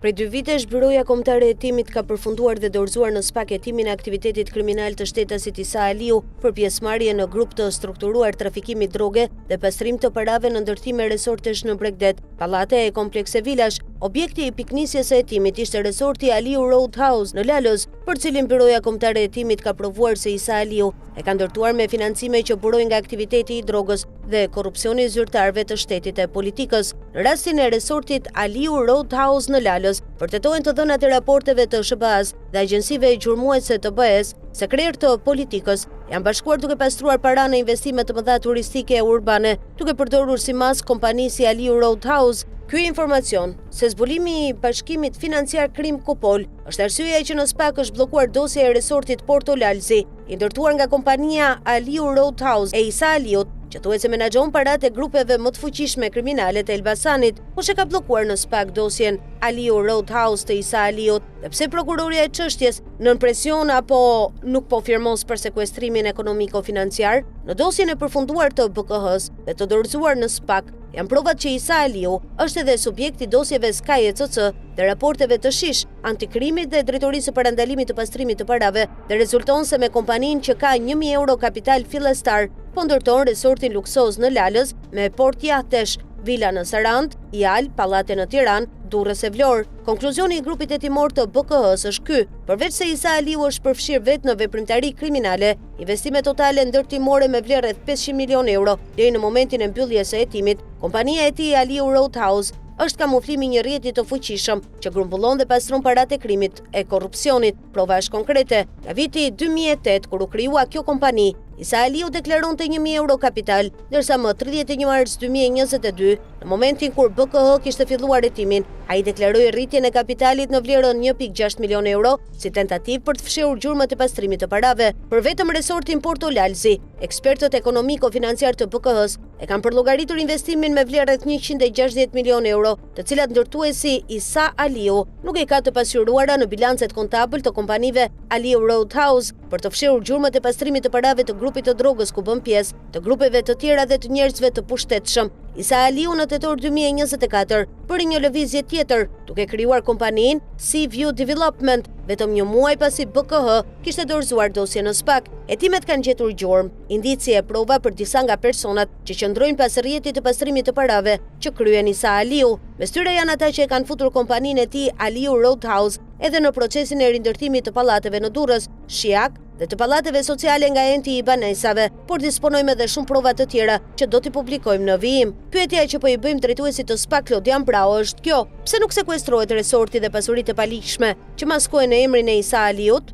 Prej 2 vitesh, Byroja Kombëtare e Hetimit ka përfunduar dhe dorëzuar në SPAK hetimin e aktivitetit kriminal të shtetasit Isa Aliu për pjesëmarrje në grup të strukturuar trafikimit droge dhe pastrim të parave në ndërtime resortesh në Bregdet, pallate e komplekse vilash. Objekti i piknisjes së hetimit ishte resorti Aliu Roadhouse në Lalës, për cilin Byroja Kombëtare e Hetimit ka provuar se Isa Aliu e ka ndërtuar me financime që burojnë nga aktiviteti i drogës dhe korrupsioni i zyrtarëve të shtetit e politikës. Në rastin e resortit Aliu Roadhouse në Lalës, vërtetohen të dhënat e raporteve të SBA-s dhe agjensive gjurmuese të BE-s se krerë të politikës janë bashkuar duke pastruar para në investime të mëdha turistike e urbane, duke përdorur si mas kompani si Aliu Roadhouse. Ky informacion se zbulimi i bashkimit financiar Krim Kupol është arsyeja që në SPAK është bllokuar dosja e resortit Porto Lalzi, i ndërtuar nga kompania Aliu Roadhouse e Isa Aliut, që thuhet se menaxhon paratë e grupeve më të fuqishme kriminale të Elbasanit, kush e ka bllokuar në SPAK dosjen Aliu Roadhouse të Isa Aliut, dhe pse prokuroria e çështjes nën presion apo nuk po firmos për sekuestrimin ekonomiko-financiar. Në dosjen e përfunduar të BKH-s dhe të dorëzuar në SPAK, janë provat që Isa Aliu është edhe subjekt i dosjeve Sky ECC dhe raporteve të shish, antikrimit dhe drejtorisë së parandalimit të pastrimit të parave, dhe rezulton se me kompaninë që ka 1.000 euro kapital fillestar, po ndërton resortin luksoz në Lalës me port jahtesh, vila në Sarand, Jal, pallate në Tiranë, Durrës e Vlorë. Konkluzjoni i grupit hetimor të BKH-s është ky: përveç se Isa Aliu është përfshirë vetë në veprimtari kriminale, investime totale ndërtimore me vlerë rreth 500 milionë euro deri në momentin e mbylljes së hetimit, kompania e tij Aliu Roadhouse është kamuflimi një rrjeti të fuqishëm që grumbullon dhe pastron paratë e krimit e korrupsionit. Prova është konkrete. Nga viti 2008, kur u krijua kjo kompani, Isa Aliu deklaronte 1.000 euro kapital, ndërsa më 31 mars 2022, në momentin kur BKH kishte filluar hetimin, ai deklaroi rritjen e kapitalit në vlerën 1.6 milion euro si tentativë për të fshehur gjurmët e pastrimit të parave. Për vetëm resortin Porto Lalzi, ekspertët ekonomiko-financiar të BKH-s e kanë përllogaritur investimin me vlerë rreth 160 milion euro, të cilat ndërtuesi Isa Aliu nuk e ka të pasqyruara në bilancet kontabël të kompanive Aliu Roadhouse për të fshehur gjurmët e pastrimit të parave të grupit të drogës ku bën pjesë, të grupeve të tjera dhe të njerëzve të pushtetshëm. Isa Aliu në tetor 2024 bëri një lëvizje tjetër, duke krijuar kompaninë Sea View Development, vetëm një muaj pasi BKH kishte dorëzuar dosjen në SPAK. Hetimet kanë gjetur gjurmë, indicie e prova për disa nga personat që qëndrojnë pas rrjetit të pastrimit të parave që kryen Isa Aliu. Mes tyre janë ata që e kanë futur kompaninë e tij Aliu Roadhouse edhe në procesin e rindërtimit të pallateve në Durrës, Shiak dhe të pallateve sociale nga enti i banesave, por disponojmë edhe shumë prova të tjera që do t'i publikojmë në vijim. Pyetja që po i bëjmë drejtuesit të SPAK Klodian Brao është kjo: pse nuk sekuestrohet resorti dhe pasuritë e palikshme që maskohen në emrin e Isa Aliut?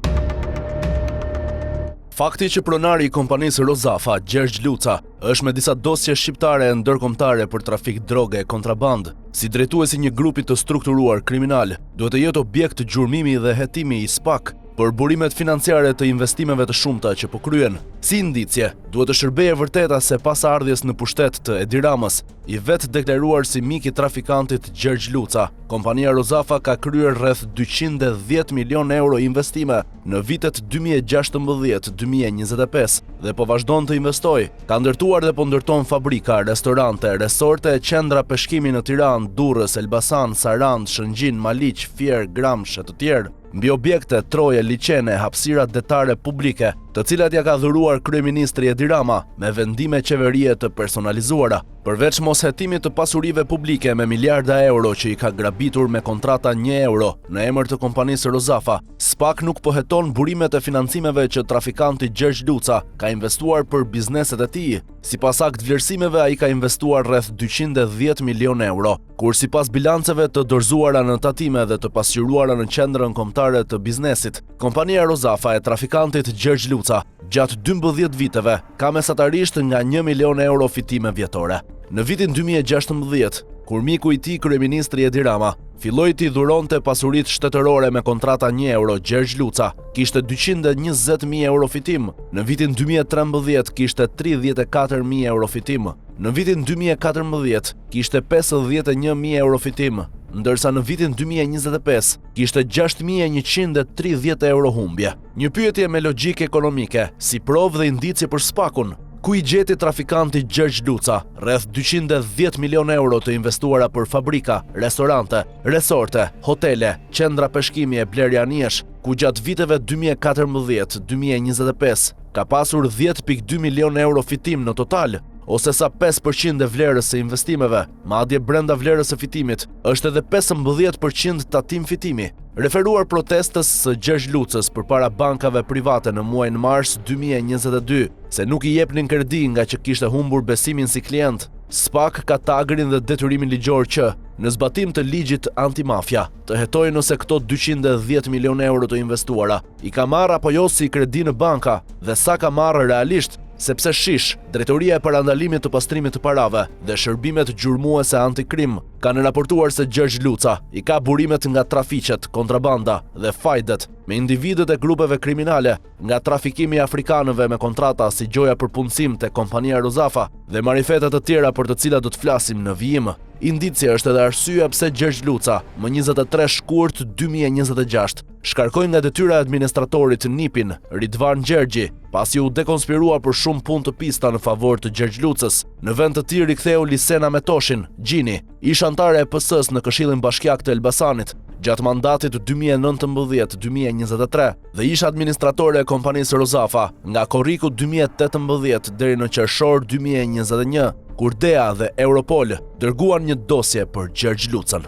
Fakti që pronari i kompanisë Rozafa, Gjergj Luca, është me disa dosje shqiptare e ndërkombëtare për trafik droge e kontraband, si drejtuesi një grupi të strukturuar kriminal, duhet të jetë objekt gjurmimi dhe hetimi i SPAK për burimet financiare të investimeve të shumta që po kryen. Si indicje, duhet të shërbejë vërteta se pas ardhjes në pushtet të Edi Ramës, i vetë deklaruar si mik i trafikantit Gjergj Luca, kompania Rozafa ka kryer rreth 210 milion euro investime në vitet 2016-2025 dhe po vazhdon të investoj. Ka ndërtuar dhe po ndërton fabrika, restorante, resorte e qendra peshkimi në Tiranë, Durrës, Elbasan, Sarand, Shëngjin, Maliq, Fier, Gramsh e të tjerë. Mbi objekte, troje, liçene, hapësira detare publike, të cilat ja ka dhuruar kryeministri Edi Rama me vendime qeverie të personalizuara. Përveç mos hetimit të pasurive publike me miliarda euro që i ka grabitur me kontrata 1 euro në emër të kompanisë Rozafa, SPAK nuk po heton burimet e financimeve që trafikanti Gjergj Luca ka investuar për bizneset e tij. Sipas akt vlerësimeve, ai ka investuar rreth 210 milion euro, kur sipas bilanceve të dorëzuara në tatime dhe të pasqyruara në qendrën kombëtare të biznesit, kompania Rozafa e trafikantit Gjergj Luca gjatë 12 viteve ka mesatarisht nga 1 milion euro fitime vjetore. Në vitin 2016, kur miku i tij kryeministri Edi Rama filloi t'i dhuronte pasuritë shtetërore me kontrata 1 euro, Gjergj Luca kishte 220.000 euro fitim. Në vitin 2013 kishte 34.000 euro fitim. Në vitin 2014 kishte 51.000 euro fitim, ndërsa në vitin 2025 kishte 6.130 euro humbje. Një pyetje me logjikë ekonomike, si provë dhe indicie për SPAK-un, Ku i gjeti trafikanti Gjergj Luca rreth 210 milion euro të investuara për fabrika, restorante, resorte, hotele, qendra peshkimi e blerja anjesh, ku gjatë viteve 2014-2025 ka pasur 10.2 milion euro fitim në total, ose sa 5% e vlerës së investimeve, madje brenda vlerës së fitimit është edhe 15% tatim fitimi, referuar protestës së Gjergj Lucës përpara bankave private në muajin mars 2022, se nuk i jepnin kredi nga që kishte humbur besimin si klient. SPAK ka tagrin dhe detyrimin ligjor që, në zbatim të ligjit antimafia, të hetojë nëse këto 210 milion euro të investuara i ka marrë apo jo si kredi në banka dhe sa ka marrë realisht, sepse shish, Drejtoria e Parandalimit të Pastrimit të Parave dhe Shërbimet Gjurmuese Antikrim kanë raportuar se Gjergj Luca i ka burimet nga trafiqet, kontrabanda dhe fajdet me individët e grupeve kriminale, nga trafikimi i afrikanëve me kontrata si gjoja për punësim te kompania Rozafa dhe marifetet të tjera për të cilat do të flasim në vijim. Indicia është edhe arsyeja pse Gjergj Luca, më 23 shkurt 2026, shkarkoi nga detyra e administratorit NIP-in, Ridvan Gjergji, pasi u dekonspirua për shumë punë të pista në favor të Gjergj Lucës. Në vend të tij riktheu Lisena Metoshin, Gjini, ish antare e PS-s në Këshillin Bashkiak të Elbasanit, gjatë mandatit 2019-2023 dhe ish administratore e kompanisë Rozafa nga korriku 2018 deri në qershor 2021, kur DEA dhe Europol dërguan një dosje për Gjergj Lucën.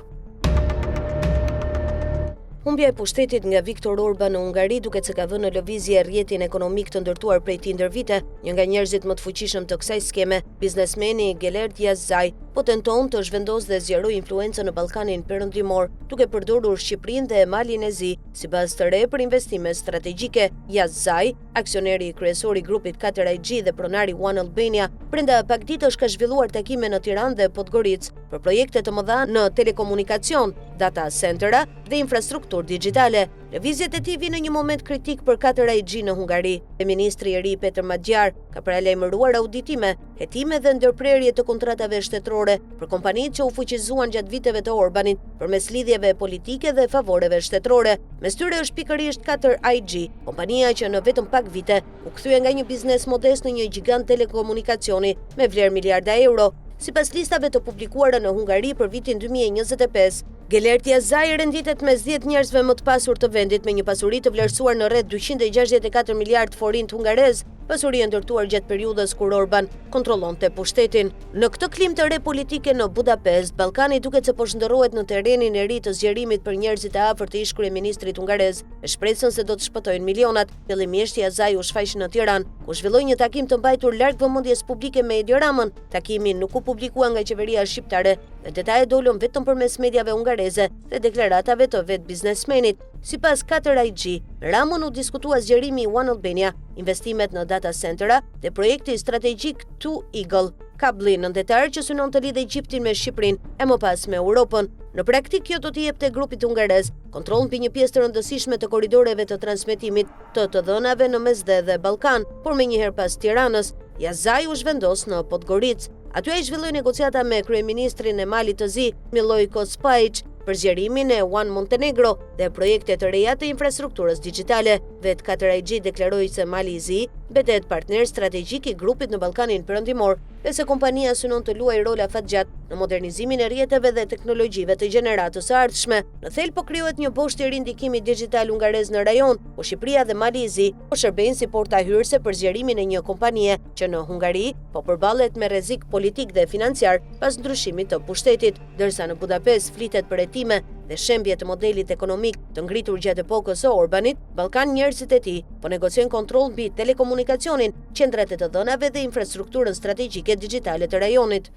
Humbja e pushtetit nga Viktor Orban në Hungari duket se ka vënë në lëvizje rrjetin ekonomik të ndërtuar prej tindër vite. Një nga njerëzit më të fuqishëm të kësaj skeme, biznesmeni Gelert Yazaj, po tenton të zhvendosë dhe zgjerojë influencën në Ballkanin Perëndimor, duke përdorur Shqipërinë dhe Malin e Zi si bazë të re për investime strategjike. Yazaj, aksioneri kryesor i grupit 4IG dhe pronari One Albania, brenda pak ditësh ka zhvilluar takime në Tiranë dhe Podgoricë për projekte të mëdha në telekomunikacion, data centera dhe infrastrukturë digjitale. Lëvizjet e tij vijnë në një moment kritik për 4IG në Hungari. Ministri i ri Peter Madjar ka paralajmëruar auditime, hetime dhe ndërprerje të kontratave shtetërore për kompanitë që u fuqizuan gjatë viteve të Orbanit përmes lidhjeve politike dhe favoreve shtetërore. Mes tyre është pikërisht 4IG, kompania që në vetëm pak vite u kthye nga një biznes modest në një gjigant telekomunikacioni me vlerë miliarda euro. Sipas listave të publikuara në Hungari për vitin 2025, Gelert Yazaj renditet mes 10 njerëzve më të pasur të vendit me një pasuri të vlerësuar në rreth 264 miliard forint hungarez, pasuri e ndërtuar gjatë periudhës kur Orban kontrollonte pushtetin. Në këtë klim të re politike në Budapest, Ballkani duket se po shndërrohet në terrenin e ri të zgjerimit për njerëzit e afërt të ish kryeministrit hungarez, me shpresën se do të shpëtojnë milionat. Fillimisht Yazaj u shfaq në Tiranë, ku zhvilloi një takim të mbajtur larg vëmendjes publike me Edi Ramën. Takimi nuk u publikua nga qeveria shqiptare dhe detajet dolën vetëm përmes mediave hungareze dhe deklaratave të vet biznesmenit. Sipas 4IG, Ramën u diskutua zgjerimi i One Albania, investimet në data centera dhe projekti strategjik Two Eagle, kabli nëntetar që synon të lidhë Egjiptin me Shqipërinë e më pas me Europën. Në praktik kjo do t'i jepte grupit hungarez kontroll mbi një pjesë të rëndësishme të korridoreve të transmetimit të dhënave në Mesdhe dhe Ballkan, por menjëherë pas Tiranës, Yazaj u zhvendos në Podgoricë. Aty ai zhvilloi negociata me kryeministrin e Malit të Zi, Milojko Spajić, për zgjerimin e One Montenegro dhe projekte të reja të infrastrukturës digjitale. Vet 4IG deklaroi se Mali i Zi mbetet partner strategjik i grupit në Ballkanin Perëndimor dhe se kompania synon të luajë rol afatgjat në modernizimin e rrjeteve dhe teknologjive të gjeneratës së ardhshme. Në thelb po krijohet një boshtë i ri ndikimi digital hungarez në rajon, ku Shqipëria dhe Mali i Zi po shërbejnë si porta hyrëse për zgjerimin e një kompanie që në Hungari po përballet me rrezik politik dhe financiar pas ndryshimit të pushtetit, ndërsa në Budapest flitet për hetime dhe shembje të modelit ekonomik të ngritur gjatë epokës së Orbanit. Ballkan njerëzit e tij po negociojnë kontroll mbi telekomunikacionin, qendrat e të dhënave dhe infrastrukturën strategjike digjitale të rajonit.